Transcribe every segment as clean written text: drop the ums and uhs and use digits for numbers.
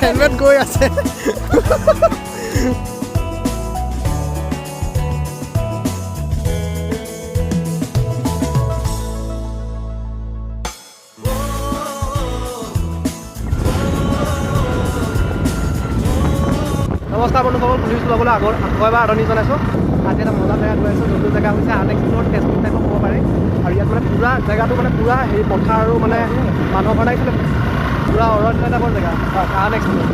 Helmet গৈ আছে নমস্কাৰ বন্ধুসকল, পুলিচ ব্লগলৈ আকৌ এবাৰ আদৰণি জনাইছোঁ। আজি এটা মজা জেগাত গৈ আছোঁ, যোনটো জেগা হৈছে আনএক্সপ্ল'ৰ্ড তেজপুৰ টাইপত ক'ব পাৰি। আৰু ইয়াত মানে পূৰা জেগাটো মানে পূৰা হেৰি পথাৰ আৰু মানে মানুহৰ ঘৰ আহিছিলে পূৰা অৰণ্য টাইপৰ জেগা আনএক্সপ্ল'ৰ্ড।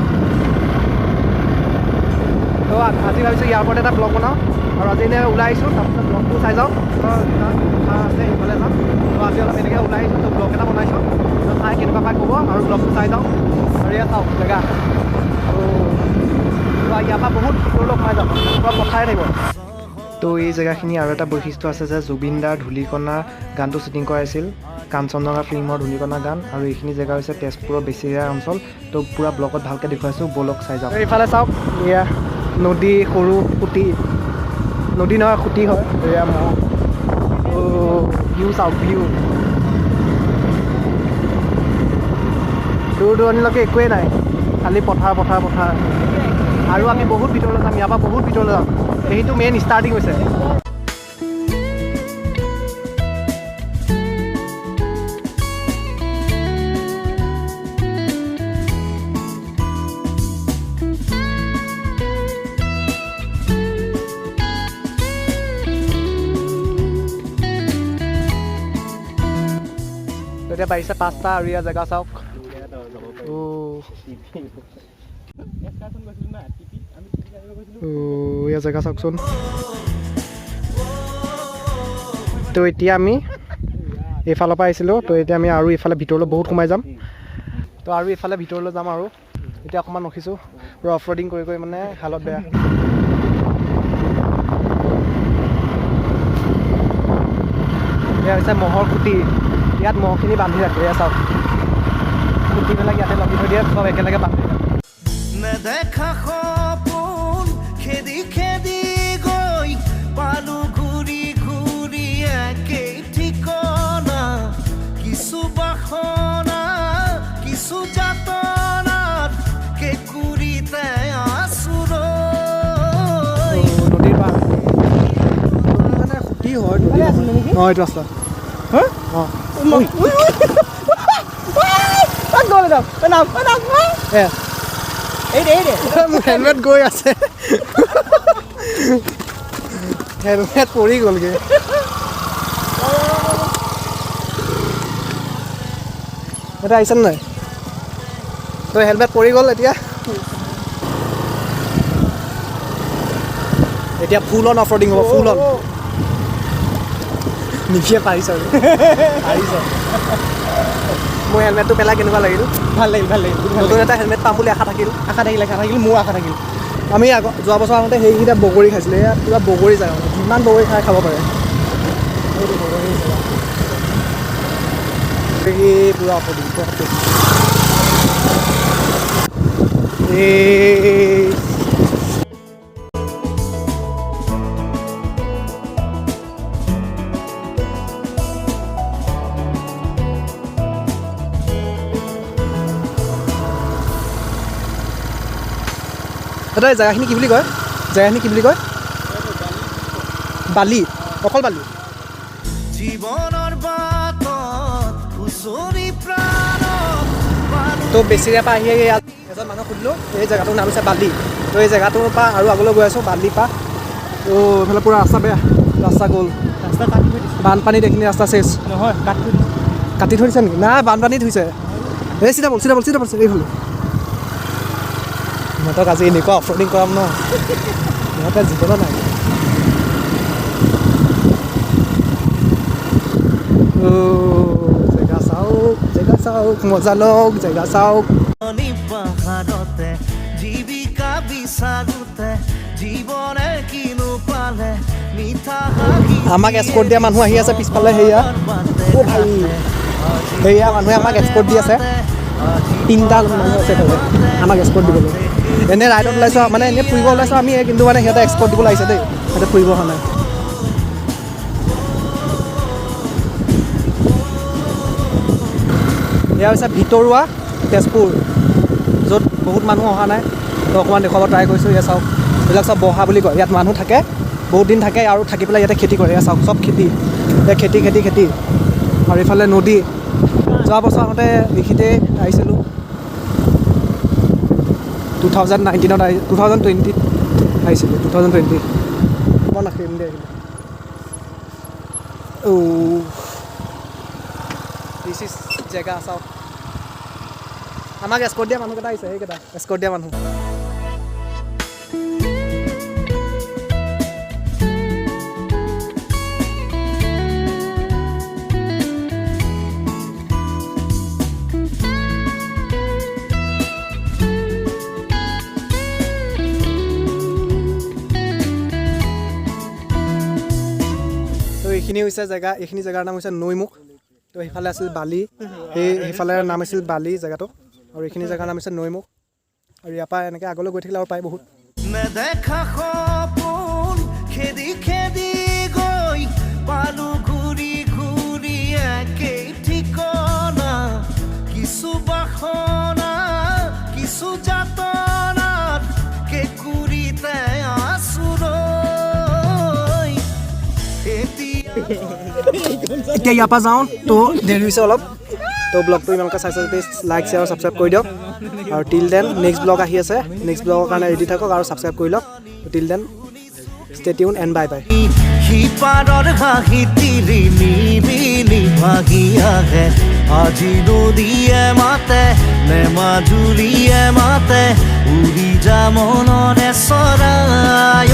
তো আজি ভাবিছোঁ ইয়াৰ ওপৰত এটা ব্লগ বনাওঁ আৰু আজি এনেই ওলাই আহিছোঁ, তাৰপিছত ব্লগটো চাই যাওঁ। পথাৰ আছে সেইফালে যাওঁ। তো আজি অলপ এনেকৈ ওলাই আহিছোঁ, তো ব্লগ এটা বনাইছোঁ। তো চাই কেনেকুৱা পাই ক'ব আৰু ব্লগটো চাই যাওঁ। আৰু ইয়াত চাওক জেগা ইয়াৰ পৰা বহুত ভিতৰলৈ সোমাই যাব, পূৰা পথাৰে থাকিব। তো এই জেগাখিনি আৰু এটা বৈশিষ্ট্য আছে যে জুবিন দাৰ ধূলিকণা গানটো শ্বুটিং কৰাইছিল, কাঞ্চনজংঘা ফিল্মৰ ধূলিকণা গান। আৰু এইখিনি জেগা হৈছে তেজপুৰৰ বেছিৰা অঞ্চল। তো পূৰা ব্লগত ভালকৈ দেখুৱাইছোঁ, ব'লক চাই যাওঁ। এইফালে চাওক, এয়া নদী, সৰু খুটি, নদী নহয় খুটি হয়। এয়া মহ, ভিউ চাওক ভিউ, দূৰ দূৰণিলৈকে একোৱেই নাই, খালি পথাৰ পথাৰ পথাৰ। আৰু আমি বহুত ভিতৰলৈ যাম, ইয়াৰ পৰা বহুত ভিতৰলৈ যাম। সেইটো মেইন ষ্টাৰ্টিং হৈছে। এতিয়া বাঢ়িছে 5টা আৰু ইয়াৰ জেগা চাওক। ইয়াৰ জেগা চাওকচোন। তো এতিয়া আমি এইফালৰ পৰা আহিছিলোঁ, তো এতিয়া আমি আৰু এইফালে ভিতৰলৈ বহুত সোমাই যাম। তো আৰু এইফালে ভিতৰলৈ যাম। আৰু এতিয়া অকণমান ৰখিছোঁ, পূৰা অফ ৰ'ডিং কৰি কৰি মানে হালত বেয়া। এয়া হৈছে মহৰ খুটি, ইয়াত মহখিনি বান্ধি ৰাখে। এয়া চাওক, খুটিবিলাক ইয়াতে বান্ধি থৈ দিয়ে, চব একেলগে বান্ধি ৰাখে। নেদেখা সপোন খেদি খেদি গৈ পালো ঘূৰি ঘূৰি একেই ঠিকনা, কিছু বাসনা কিছু যাতনাত কেঁকুৰিতে আছো ৰৈ। নদীৰ পাৰ মানে খুটি হয়, নদী অঁ এইটো ৰাস্তা। হেলমেট গৈ আছে, হেলমেট পৰি গ'লগৈ। এটা আহিছে নাই? তো হেলমেট পৰি গ'ল। এতিয়া ফুল অন অফ ৰ'ডিং হ'ব, ফুল অন। নিখিয়ে পাৰিছ আৰু পাৰিছ। মোৰ হেলমেটটো পেলাই কেনেকুৱা লাগিল? ভাল লাগিল, ভাল লাগিল। নতুন এটা হেলমেট পাম বুলি আশা থাকিল, মোৰো আশা থাকিল। আমি যোৱা বছৰ আহোঁতে সেইকেইটা বগৰী খাইছিলোঁ। এয়া পূৰা বগৰী যায়, যিমান বগৰী খাই খাব পাৰে। পূৰা অপদিন দাদা জেগাখিনি কি বুলি কয়? বালি, অকল বালি। জীৱনৰ বাটত খুচৰি প্ৰাণত। তো বেছিৰে পৰা আহি ইয়াত এজন মানুহ সুধিলোঁ, এই জেগাটোৰ নাম হৈছে বালি। তো এই জেগাটোৰ পৰা আৰু আগলৈ গৈ আছোঁ, বালিৰ পৰা। তো এইফালে পূৰা ৰাস্তা বেয়া, ৰাস্তা গ'ল, ৰাস্তা কাটি থৈ দিছে। বানপানীত এইখিনি ৰাস্তা চেচ নহয়, কাটি থৈ দিছে নেকি? নাই, বানপানীত হৈছে। এই চিধা বল এইফালে। সিহঁতক আজি এনেকুৱা অফ ৰ'ডিং কৰাম ন, সিহঁতে জীৱনত নাই। জেগা চাওক, মজা লওক, জেগা চাওক। পাহাৰতে জীৱিকা বিচাৰোতে জীৱনে কিনো পালে মিঠা। আমাক এস্কৰ্ট দিয়া মানুহ আহি আছে পিছফালে। সেয়া মানুহে আমাক এস্কৰ্ট দি আছে। 3টা মানুহ আছে আমাক এস্কৰ্ট দিবলৈ। এনেই ৰাইডত ওলাইছোঁ, মানে এনেই ফুৰিব ওলাইছোঁ আমি, কিন্তু মানে সিহঁতে এস্কৰ্ট দিবলৈ আহিছে দেই, সিহঁতে ফুৰিব অহা নাই। এয়া হৈছে ভিতৰুৱা তেজপুৰ, য'ত বহুত মানুহ অহা নাই, তো অকণমান দেখুৱাব ট্ৰাই কৰিছোঁ। এয়া চাওক, এইবিলাক চব বহা বুলি কয়। ইয়াত মানুহ থাকে, বহুত দিন থাকে আৰু থাকি পেলাই ইয়াতে খেতি কৰে। এয়া চাওক, চব খেতি, এতিয়া খেতি আৰু এইফালে নদী। যোৱা বছৰ আহোঁতে এইখিনিতে আহিছিলোঁ, 2019 2020 আহিছিলোঁ, 2020 মই নাখিম দে আহিলোঁ। দিছ ইজ জেগা চাওক। আমাক এস্কৰ্ট দিয়া মানুহকেইটা আহিছে, সেইকেইটা এস্কৰ্ট দিয়া মানুহ। এইখিনি হৈছে জেগা, এইখিনি জেগাৰ নাম হৈছে নৈমুখ। তো সেইফালে আছিল বালি, সেইফালে নাম আছিল বালি জেগাটো, আৰু এইখিনি জেগাৰ নাম হৈছে নৈমুখ। আৰু ইয়াৰ পৰা এনেকৈ আগলৈ গৈ থাকিলে আৰু পায় বহুত। নেদেখা সপোন খেদি খেদি গৈ পালো ঘূৰি ঘূৰি একেই ঠিকনা, কিছু বাসনা কিছু যাতনাত কেঁকুৰিতে আছো ৰৈ। এতিয়া ইয়াৰ পৰা যাওঁ, তো দেৰি হৈছে অলপ। তো ব্লগটো ইমানকৈ চাইছে যদি লাইক শ্বেয়াৰ ছাবস্ক্ৰাইব কৰি দিয়ক। আৰু টিল দেন নেক্সট ব্লগ আহি আছে, নেক্সট ব্লগৰ কাৰণে ৰেডি থাকক আৰু ছাবস্ক্ৰাইব কৰি লওক। Till then stay tune and bye bye. সিপাৰৰ হাঁহি তিৰি নিবিলি ভাগি আহে, আজি নদীয়ে মাতে নে মাজুলীয়ে মাতে, উৰি যা মনৰে চৰাই।